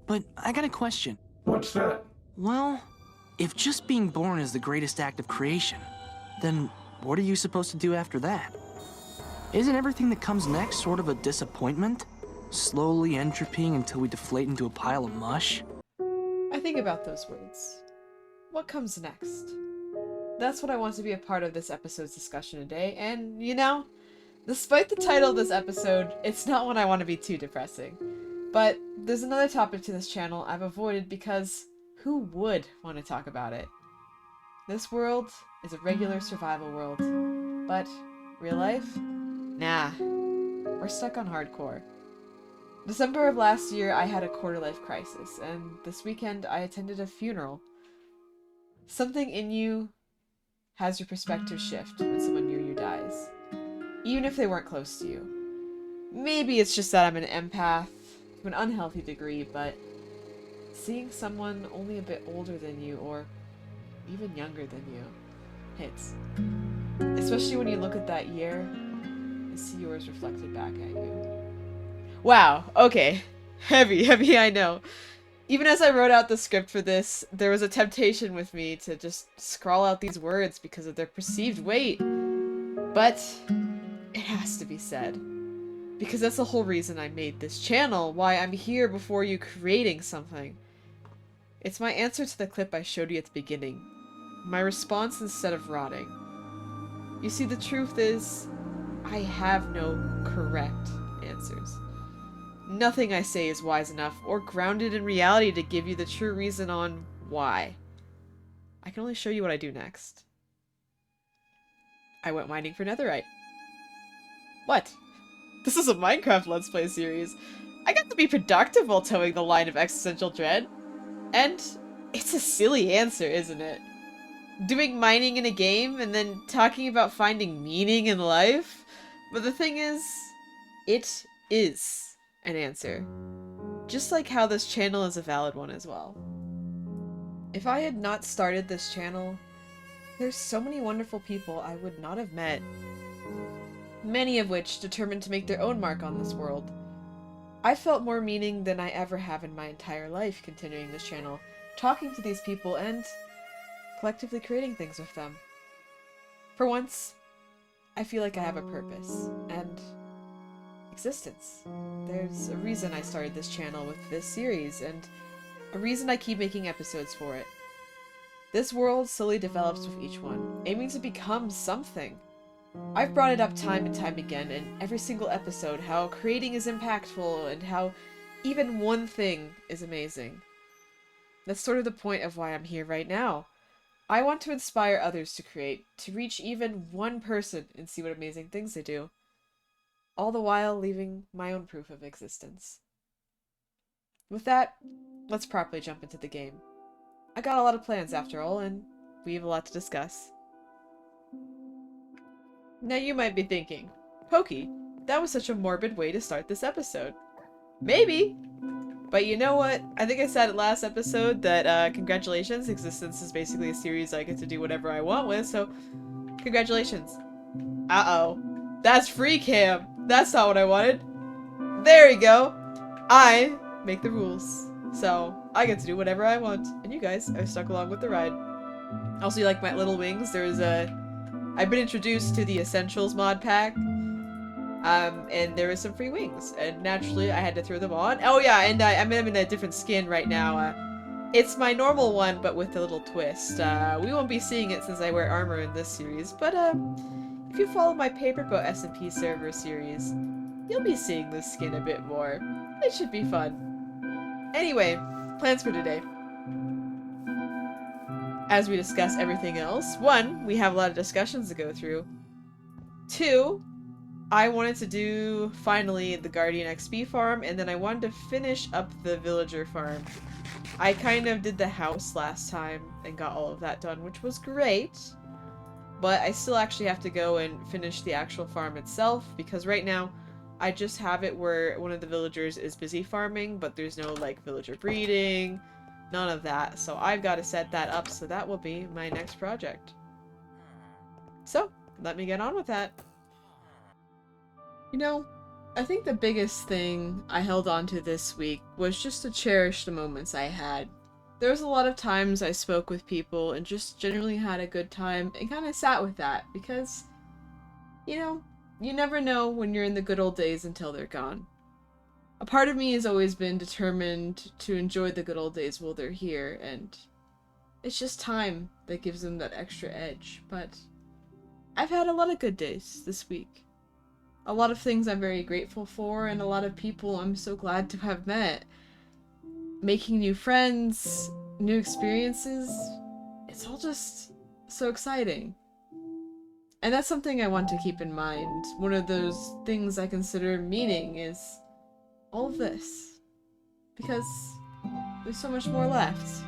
But I got a question. What's that? Well, if just being born is the greatest act of creation, then what are you supposed to do after that? Isn't everything that comes next sort of a disappointment? Slowly entropying until we deflate into a pile of mush? I think about those words. What comes next? That's what I want to be a part of this episode's discussion today, and you know, despite the title of this episode, it's not one I want to be too depressing. But there's another topic to this channel I've avoided because who would want to talk about it? This world is a regular survival world, but real life? Nah, we're stuck on hardcore. December of last year, I had a quarter-life crisis, and this weekend I attended a funeral. Something in you has your perspective shift when someone near you dies, even if they weren't close to you. Maybe it's just that I'm an empath to an unhealthy degree, but seeing someone only a bit older than you, or even younger than you, hits. Especially when you look at that year and see yours reflected back at you. Wow, okay. Heavy, I know. Even as I wrote out the script for this, there was a temptation with me to just scrawl out these words because of their perceived weight. But it has to be said. Because that's the whole reason I made this channel, why I'm here before you creating something. It's my answer to the clip I showed you at the beginning. My response instead of rotting. You see, the truth is, I have no correct answers. Nothing I say is wise enough or grounded in reality to give you the true reason on why. I can only show you what I do next. I went mining for netherite. What? This is a Minecraft Let's Play series. I got to be productive while towing the line of existential dread. And it's a silly answer, isn't it? Doing mining in a game and then talking about finding meaning in life? But the thing is, it is an answer. Just like how this channel is a valid one as well. If I had not started this channel, there's so many wonderful people I would not have met. Many of which determined to make their own mark on this world. I felt more meaning than I ever have in my entire life continuing this channel, talking to these people and collectively creating things with them. For once, I feel like I have a purpose, and existence. There's a reason I started this channel with this series, and a reason I keep making episodes for it. This world slowly develops with each one, aiming to become something. I've brought it up time and time again in every single episode, how creating is impactful and how even one thing is amazing. That's sort of the point of why I'm here right now. I want to inspire others to create, to reach even one person and see what amazing things they do. All the while leaving my own proof of existence. With that, let's properly jump into the game. I got a lot of plans after all, and we have a lot to discuss. Now you might be thinking, Pokey, that was such a morbid way to start this episode. Maybe! But you know what? I think I said it last episode that, congratulations, existence is basically a series I get to do whatever I want with, so congratulations. Uh-oh. That's free cam! That's not what I wanted! There we go! I make the rules. So, I get to do whatever I want, and you guys are stuck along with the ride. Also, you like my little wings? There's I've been introduced to the Essentials mod pack, and there is some free wings, and naturally I had to throw them on. Oh yeah, and I'm in a different skin right now. It's my normal one, but with a little twist. We won't be seeing it since I wear armor in this series, but if you follow my Paper Boat SMP server series, you'll be seeing this skin a bit more. It should be fun. Anyway, plans for today. As we discuss everything else, 1, we have a lot of discussions to go through. 2, I wanted to do, finally, the Guardian XP farm, and then I wanted to finish up the villager farm. I kind of did the house last time and got all of that done, which was great. But I still actually have to go and finish the actual farm itself, because right now, I just have it where one of the villagers is busy farming, but there's no, like, villager breeding. None of that, so I've got to set that up, so that will be my next project. So, let me get on with that. You know, I think the biggest thing I held on to this week was just to cherish the moments I had. There was a lot of times I spoke with people and just generally had a good time and kind of sat with that because, you know, you never know when you're in the good old days until they're gone. A part of me has always been determined to enjoy the good old days while they're here, and it's just time that gives them that extra edge. But I've had a lot of good days this week. A lot of things I'm very grateful for, and a lot of people I'm so glad to have met. Making new friends, new experiences, it's all just so exciting. And that's something I want to keep in mind. One of those things I consider meaning is all of this. Because there's so much more left.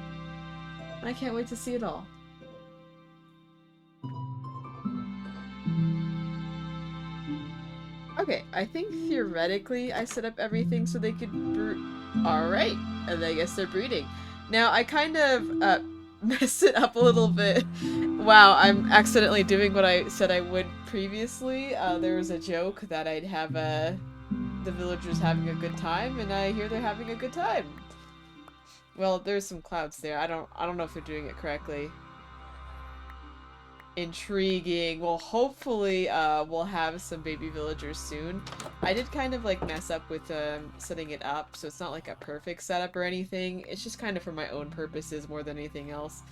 And I can't wait to see it all. Okay, I think theoretically I set up everything so they could Alright, and I guess they're breeding. Now, I kind of messed it up a little bit. Wow, I'm accidentally doing what I said I would previously. There was a joke that I'd have the villagers having a good time, and I hear they're having a good time. Well, there's some clouds there. I don't know if they're doing it correctly. Intriguing. Well, hopefully we'll have some baby villagers soon. I did kind of like mess up with setting it up, so it's not like a perfect setup or anything. It's just kind of for my own purposes more than anything else.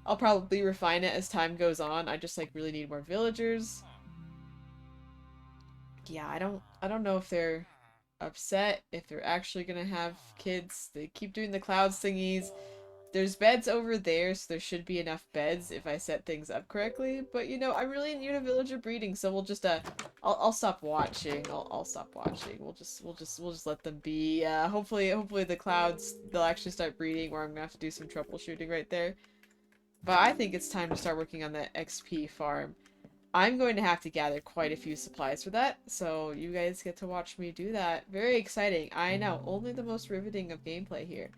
I'll probably refine it as time goes on. I just like really need more villagers. Yeah, I don't know if they're upset, if they're actually gonna have kids. They keep doing the clouds thingies. There's beds over there, so there should be enough beds if I set things up correctly. But you know, I'm really new to villager breeding, so we'll just I'll stop watching. I'll stop watching. We'll just let them be. Hopefully the clouds they'll actually start breeding, or I'm gonna have to do some troubleshooting right there. But I think it's time to start working on that XP farm. I'm going to have to gather quite a few supplies for that, so you guys get to watch me do that. Very exciting. I know, only the most riveting of gameplay here.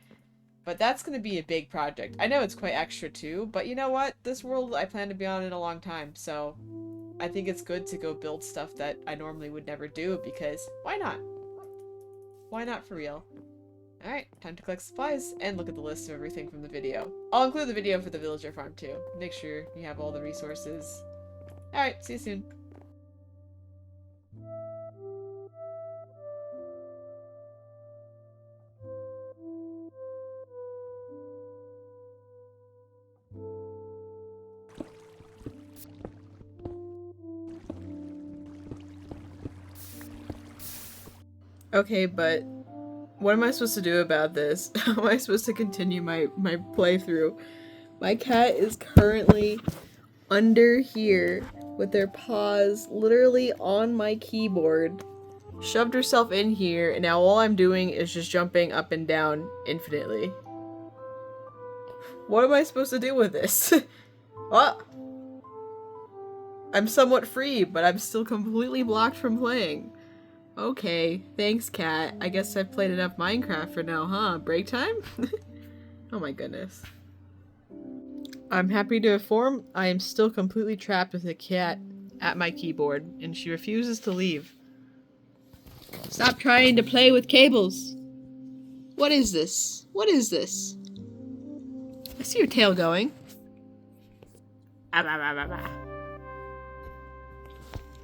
But that's going to be a big project. I know it's quite extra too, but you know what? This world I plan to be on in a long time, so I think it's good to go build stuff that I normally would never do, because why not? Why not for real? Alright, time to collect supplies and look at the list of everything from the video. I'll include the video for the villager farm too. Make sure you have all the resources. Alright, see you soon. Okay, but what am I supposed to do about this? How am I supposed to continue my playthrough? My cat is currently under here with their paws literally on my keyboard. Shoved herself in here, and now all I'm doing is just jumping up and down infinitely. What am I supposed to do with this? What? I'm somewhat free, but I'm still completely blocked from playing. Okay, thanks, cat. I guess I've played enough Minecraft for now, huh? Break time? Oh my goodness. I'm happy to inform I am still completely trapped with a cat at my keyboard, and she refuses to leave. Stop trying to play with cables! What is this? What is this? I see your tail going.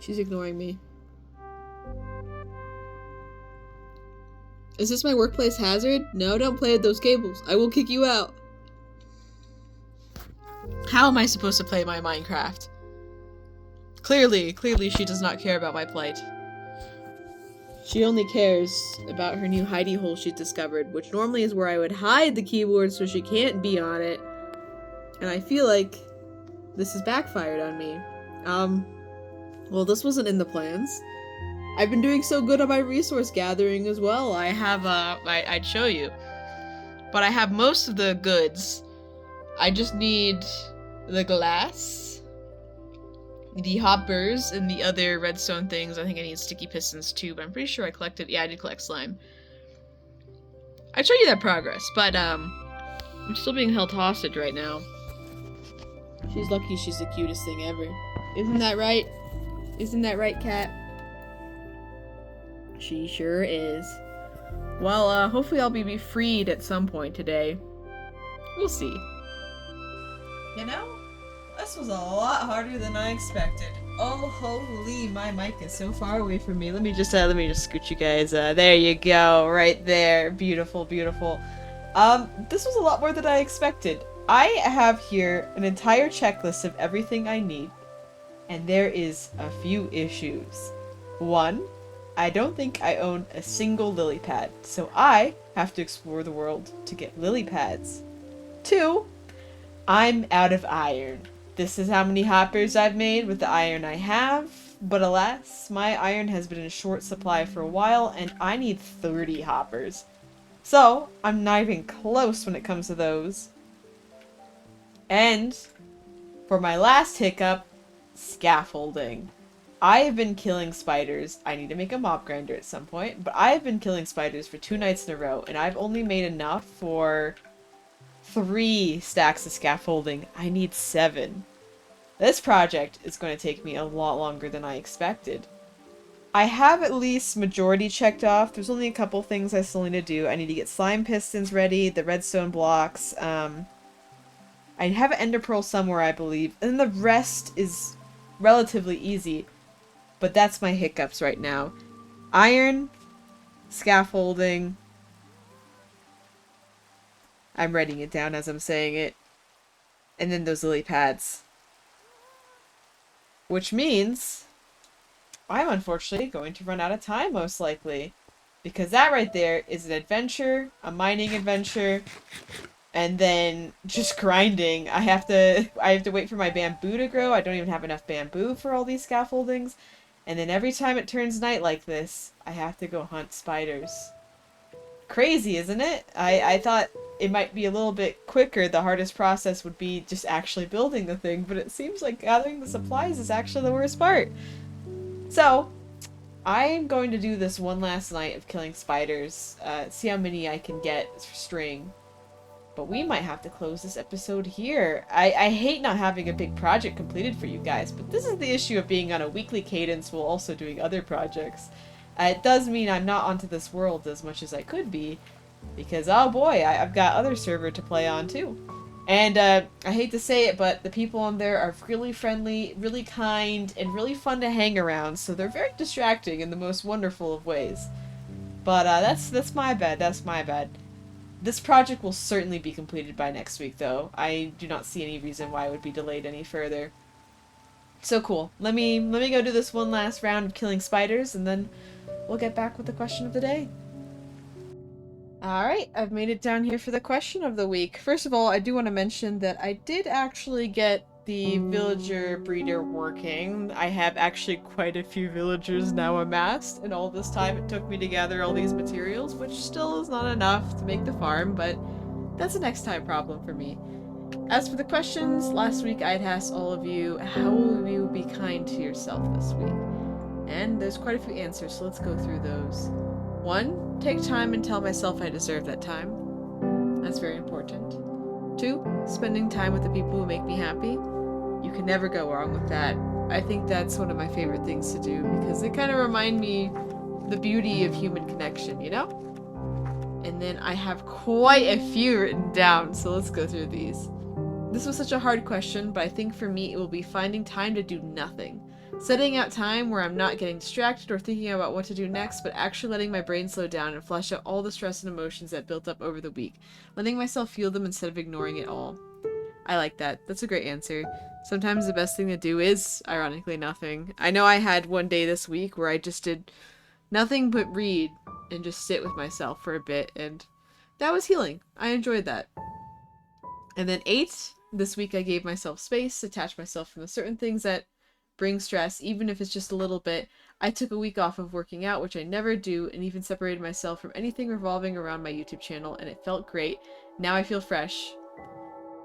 She's ignoring me. Is this my workplace hazard? No, don't play with those cables. I will kick you out. How am I supposed to play my Minecraft? Clearly she does not care about my plight. She only cares about her new hidey hole she's discovered, which normally is where I would hide the keyboard so she can't be on it. And I feel like this has backfired on me. Well, this wasn't in the plans. I've been doing so good on my resource gathering as well. I have, I'd show you. But I have most of the goods. I just need the glass, the hoppers, and the other redstone things. I think I need sticky pistons too, but I'm pretty sure I collected, yeah, I did collect slime. I'd show you that progress, but, I'm still being held hostage right now. She's lucky she's the cutest thing ever. Isn't that right? Isn't that right, cat? She sure is. Well, hopefully I'll be freed at some point today. We'll see. You know, this was a lot harder than I expected. Oh, holy, my mic is so far away from me. Let me just scoot you guys. There you go, right there. Beautiful, beautiful. This was a lot more than I expected. I have here an entire checklist of everything I need, and there is a few issues. 1, I don't think I own a single lily pad, so I have to explore the world to get lily pads. 2, I'm out of iron. This is how many hoppers I've made with the iron I have, but alas, my iron has been in short supply for a while, and I need 30 hoppers. So, I'm not even close when it comes to those. And, for my last hiccup, scaffolding. I have been killing spiders. I need to make a mop grinder at some point, but I have been killing spiders for 2 nights in a row, and I've only made enough for 3 stacks of scaffolding. I need 7. This project is going to take me a lot longer than I expected. I have at least majority checked off. There's only a couple things I still need to do. I need to get slime pistons ready, the redstone blocks. I have an ender pearl somewhere, I believe. And the rest is relatively easy. But that's my hiccups right now. Iron, scaffolding. I'm writing it down as I'm saying it. And then those lily pads. Which means I'm unfortunately going to run out of time, most likely. Because that right there is an adventure, a mining adventure, and then just grinding. I have to wait for my bamboo to grow. I don't even have enough bamboo for all these scaffoldings. And then every time it turns night like this, I have to go hunt spiders. Crazy, isn't it? I thought it might be a little bit quicker. The hardest process would be just actually building the thing, but it seems like gathering the supplies is actually the worst part. So, I'm going to do this one last night of killing spiders, see how many I can get for string. But we might have to close this episode here. I hate not having a big project completed for you guys, but this is the issue of being on a weekly cadence while also doing other projects. It does mean I'm not onto this world as much as I could be, because oh boy, I've got other server to play on too. And I hate to say it, but the people on there are really friendly, really kind, and really fun to hang around, so they're very distracting in the most wonderful of ways. But that's my bad, that's my bad. This project will certainly be completed by next week, though. I do not see any reason why it would be delayed any further. So cool. Let me go do this one last round of killing spiders, and then we'll get back with the question of the day. Alright, I've made it down here for the question of the week. First of all, I do want to mention that I did actually get the villager breeder working. I have actually quite a few villagers now amassed, and all this time it took me to gather all these materials, which still is not enough to make the farm, but that's a next time problem for me. As for the questions, last week I had asked all of you, how will you be kind to yourself this week? And there's quite a few answers, so let's go through those. 1, take time and tell myself I deserve that time. That's very important. 2, spending time with the people who make me happy. You can never go wrong with that. I think that's one of my favorite things to do because they kind of remind me the beauty of human connection, you know? And then I have quite a few written down, so let's go through these. This was such a hard question, but I think for me it will be finding time to do nothing. Setting out time where I'm not getting distracted or thinking about what to do next, but actually letting my brain slow down and flush out all the stress and emotions that built up over the week. Letting myself feel them instead of ignoring it all. I like that. That's a great answer. Sometimes the best thing to do is, ironically, nothing. I know I had one day this week where I just did nothing but read and just sit with myself for a bit, and that was healing. I enjoyed that. And then 8, this week I gave myself space, detached myself from the certain things that bring stress, even if it's just a little bit. I took a week off of working out, which I never do, and even separated myself from anything revolving around my YouTube channel, and it felt great. Now I feel fresh.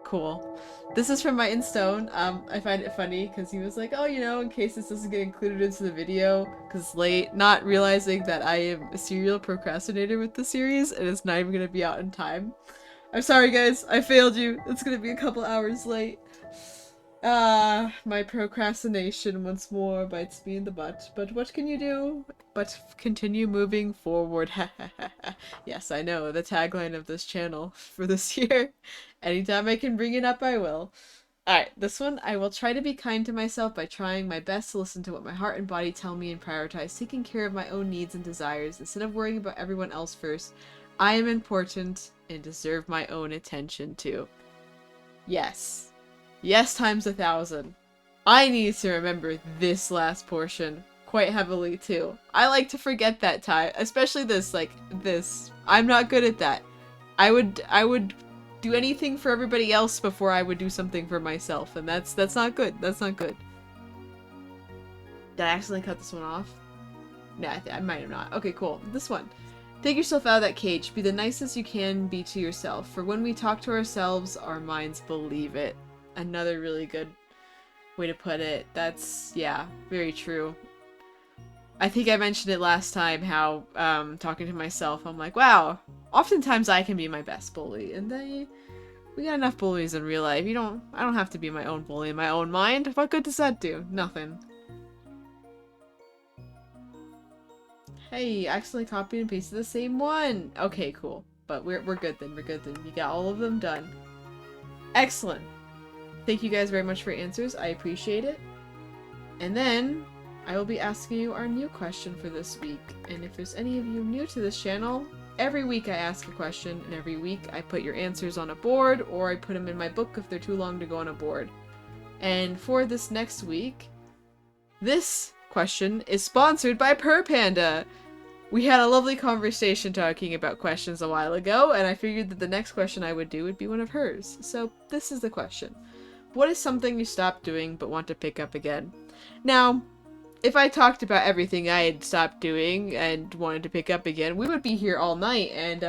Cool. This is from my Instone. I find it funny because he was like, oh, you know, in case this doesn't get included into the video because it's late, not realizing that I am a serial procrastinator with the series and it's not even going to be out in time. I'm sorry guys, I failed you. It's going to be a couple hours late. My procrastination once more bites me in the butt. But what can you do but continue moving forward? Yes, I know, the tagline of this channel for this year. Anytime I can bring it up, I will. Alright, this one, I will try to be kind to myself by trying my best to listen to what my heart and body tell me and prioritize taking care of my own needs and desires instead of worrying about everyone else first. I am important and deserve my own attention too. Yes. Yes times 1,000. I need to remember this last portion quite heavily too. I like to forget that time, especially this, like, this. I'm not good at that. I would do anything for everybody else before I would do something for myself, and that's not good. That's not good. Did I accidentally cut this one off? Nah, I might have not. Okay, cool. This one. Take yourself out of that cage. Be the nicest you can be to yourself. For when we talk to ourselves, our minds believe it. Another really good way to put it. That's, yeah, very true. I think I mentioned it last time how, talking to myself, I'm like, wow, oftentimes I can be my best bully, and we got enough bullies in real life. I don't have to be my own bully in my own mind. What good does that do? Nothing. Hey, accidentally copied and pasted the same one. Okay, cool. But we're good then. We're good then. You got all of them done. Excellent. Thank you guys very much for your answers. I appreciate it. And then I will be asking you our new question for this week. And if there's any of you new to this channel, every week I ask a question, and every week I put your answers on a board, or I put them in my book if they're too long to go on a board. And for this next week, this question is sponsored by Purpanda. We had a lovely conversation talking about questions a while ago, and I figured that the next question I would do would be one of hers. So this is the question. What is something you stopped doing but want to pick up again? Now, if I talked about everything I had stopped doing and wanted to pick up again, we would be here all night, and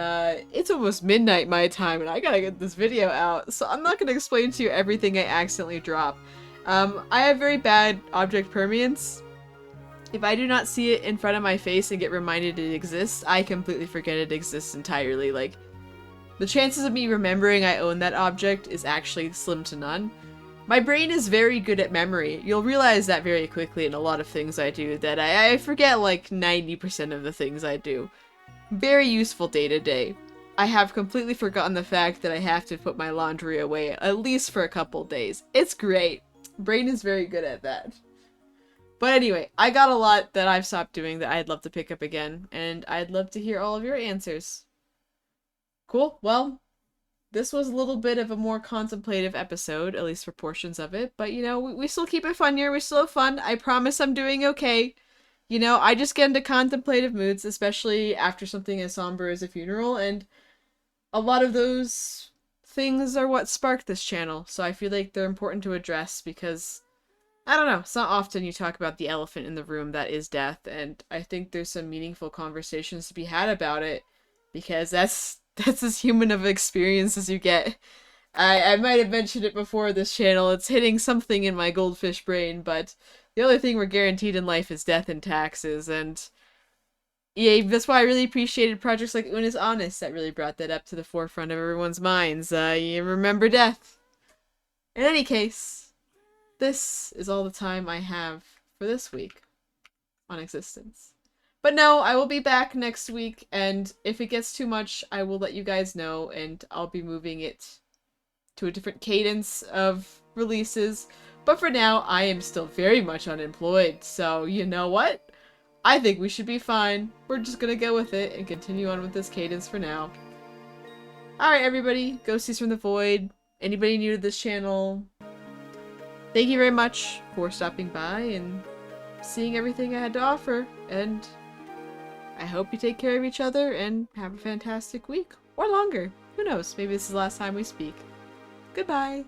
it's almost midnight my time, and I gotta get this video out, so I'm not gonna explain to you everything I accidentally drop. I have very bad object permanence. If I do not see it in front of my face and get reminded it exists, I completely forget it exists entirely. Like, the chances of me remembering I own that object is actually slim to none. My brain is very good at memory. You'll realize that very quickly in a lot of things I do, that I forget like 90% of the things I do. Very useful day to day. I have completely forgotten the fact that I have to put my laundry away, at least for a couple days. It's great. Brain is very good at that. But anyway, I got a lot that I've stopped doing that I'd love to pick up again, and I'd love to hear all of your answers. Cool, well, this was a little bit of a more contemplative episode, at least for portions of it, but you know, we still keep it fun here, we still have fun. I promise I'm doing okay. You know, I just get into contemplative moods, especially after something as somber as a funeral, and a lot of those things are what sparked this channel, so I feel like they're important to address because, I don't know, it's not often you talk about the elephant in the room that is death, and I think there's some meaningful conversations to be had about it, because that's as human of an experience as you get. I might have mentioned it before this channel, it's hitting something in my goldfish brain, but the only thing we're guaranteed in life is death and taxes, and yeah, that's why I really appreciated projects like Una's Honest that really brought that up to the forefront of everyone's minds. You remember death. In any case, this is all the time I have for this week on Existence. But no, I will be back next week, and if it gets too much, I will let you guys know, and I'll be moving it to a different cadence of releases. But for now, I am still very much unemployed, so you know what? I think we should be fine. We're just gonna go with it and continue on with this cadence for now. Alright everybody, Ghosties from the Void, anybody new to this channel, thank you very much for stopping by and seeing everything I had to offer, and I hope you take care of each other and have a fantastic week. Or longer. Who knows? Maybe this is the last time we speak. Goodbye!